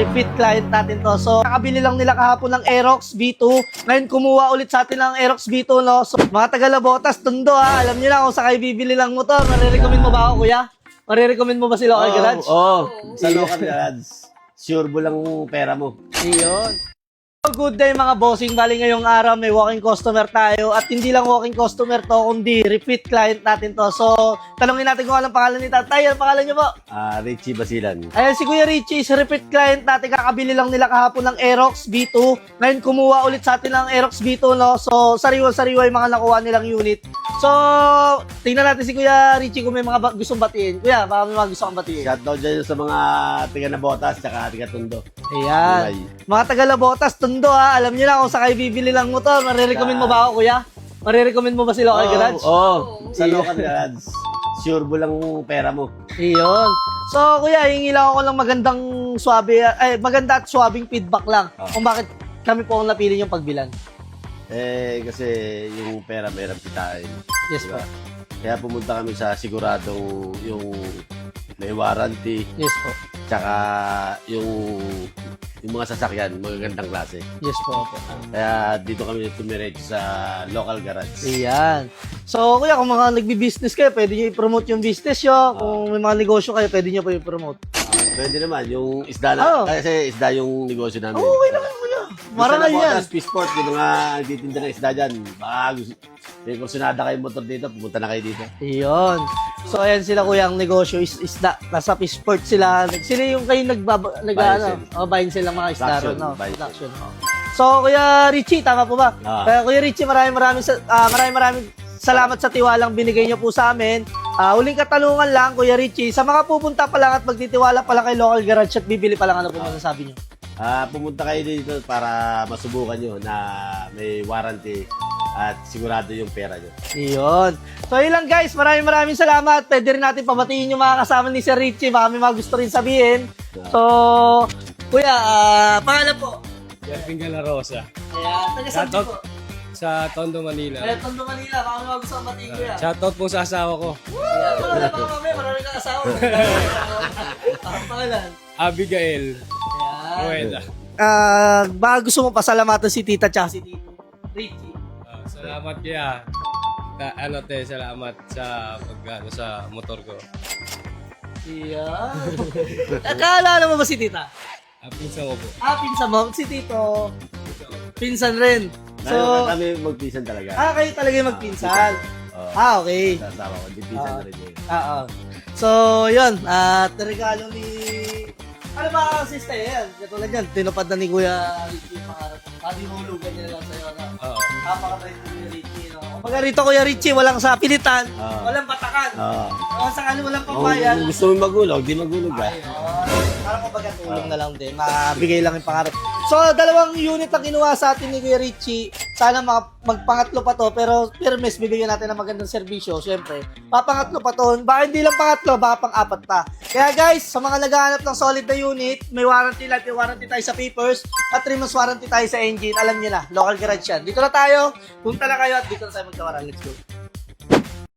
repeat client natin to. So, kakabili lang nila kahapon ng Aerox V2. Ngayon, kumuha ulit sa atin ng Aerox V2, no? So, mga taga-Labotas, Tondo, ha? Alam niyo na kung sa kayo bibili lang motor. Marirecommend mo ba ako, kuya? Marirecommend mo ba si Local Garage? Sa Local Garage. Sure mo lang pera mo. Iyon. Good day mga bossing. Bali ngayong araw may walking customer tayo at hindi lang walking customer to kundi repeat client natin to. So, tanongin natin kung anong pangalan ni Tatay. Anong pangalan niyo po? Richie Basilan. Ayan, si Kuya Richie is repeat client natin. Kakabili lang nila kahapon ng Aerox V2. Ngayon, kumuha ulit sa atin ng Aerox V2, no? So, sariwa-sariwa yung mga nakuha nilang unit. So, tingnan natin si Kuya Richie kung may mga gustong batiin. Kuya, baka may mga gusto kang batiin. Shoutout dyan sa mga taga-Nabotas tsaka taga-Tondo. Ayan. Mga taga-Labotas, Tondo, ha? Alam niyo na kung sa kayo bibili lang motor. Marirecommend mo ba ako, Kuya? Marirecommend mo ba si Local Garage? Sa Local Garage. Sure mo lang pera mo. Iyon. So, Kuya, hingi lang ako lang magandang maganda at swabing feedback lang kung bakit kami po ang napili yung pagbilan. Kasi yung pera meron kitain. Yes, Diba? po. Kaya pumunta kami sa siguradong yung may warranty, Yes po. tsaka yung mga sasakyan, magagandang klase. Yes po. Kaya dito kami tumiretso sa Local Garage. Iyan. So, Kuya, kung mga nagbi-business kayo, pwede nyo i-promote yung business nyo. Kung may mga negosyo kayo, pwede nyo po i-promote. Pwede naman, yung isda na, Oo. kasi isda yung negosyo namin. Okay naman, Kuya. Marangal yan. Pissport, yung mga nagtitinda ng isda dyan. Baka gusto, may kursunada kayong motor dito, pumunta na kayo dito. Iyon. So, ayan sila, Kuya, ang negosyo is isda. Nasa Pissport sila. Sila yung kayo buy and sell ng mga isda Traction, ron, no? buy and sell. Traction, no? So, Kuya Richie, tama po ba? Kaya, Kuya Richie, maraming salamat sa tiwalang binigay niyo po sa amin. Huling katanungan lang, Kuya Richie, sa mga pupunta pa lang at magtitiwala pa lang kay Local Garage at bibili pa lang, ano po masasabi niyo? Pumunta kayo dito para masubukan nyo na may warranty at sigurado yung pera nyo. Iyon. So, yun lang guys. Maraming salamat. Pwede rin natin pabatiin yung mga kasama ni Sir Richie. Baka may mga gusto rin sabihin. So, Kuya, pangalan po? Jervin Galarosa. Ayan. Taga-sabi po. Sa Tondo, Manila. Ayan, Tondo, Manila. Baka may mga gusto kang batiin, Kuya. Shoutout po sa asawa ko. Ayan, wala pa kami. Maraming kakasawa. Ang pangalan? Abigail Ayan. Rueda. Baka gusto mo pasalamatan si Tita tsaka si Tito Richie. Salamat kaya. Salamat sa sa motor ko. Ayan. Kakaalala mo ba si Tita? Pinsan ko po. Pinsan mo. Si Tito. Pinsan rin. So, kami magpisan talaga. kayo talaga yung magpinsan. Okay. Sa asawa ko, di pisan na rin yun. So, yun. Regalo ni... Ano ba ang sister yan? Katulad yan, tinupad na ni Kuya Richie yung pangarap. Hinulugan niya lang sa'yo. Oo. Napakabait ni Kuya Richie. No? Kumbaga rito, Kuya Richie, walang sa pilitan, walang batakan. Kung sakali walang pambayan. Kung gusto mo magulog, di magulog ka. Parang kumbaga tulong na lang din. Mabigay lang yung pangarap. So, 2 unit ang kinuha sa atin ni Kuya Richie. Sana magpangatlo pa to. Pero, Hermes, bibigyan natin ng magandang serbisyo. Siyempre, papangatlo pa to. Baka hindi lang pangatlo, baka pang-4 pa. Kaya guys, sa mga naghahanap ng solid na unit, may warranty lang. May warranty tayo sa papers. At 3 months warranty tayo sa engine. Alam niyo na, Local Garage yan. Dito na tayo. Punta na kayo at dito na tayo magkawaran. Let's go.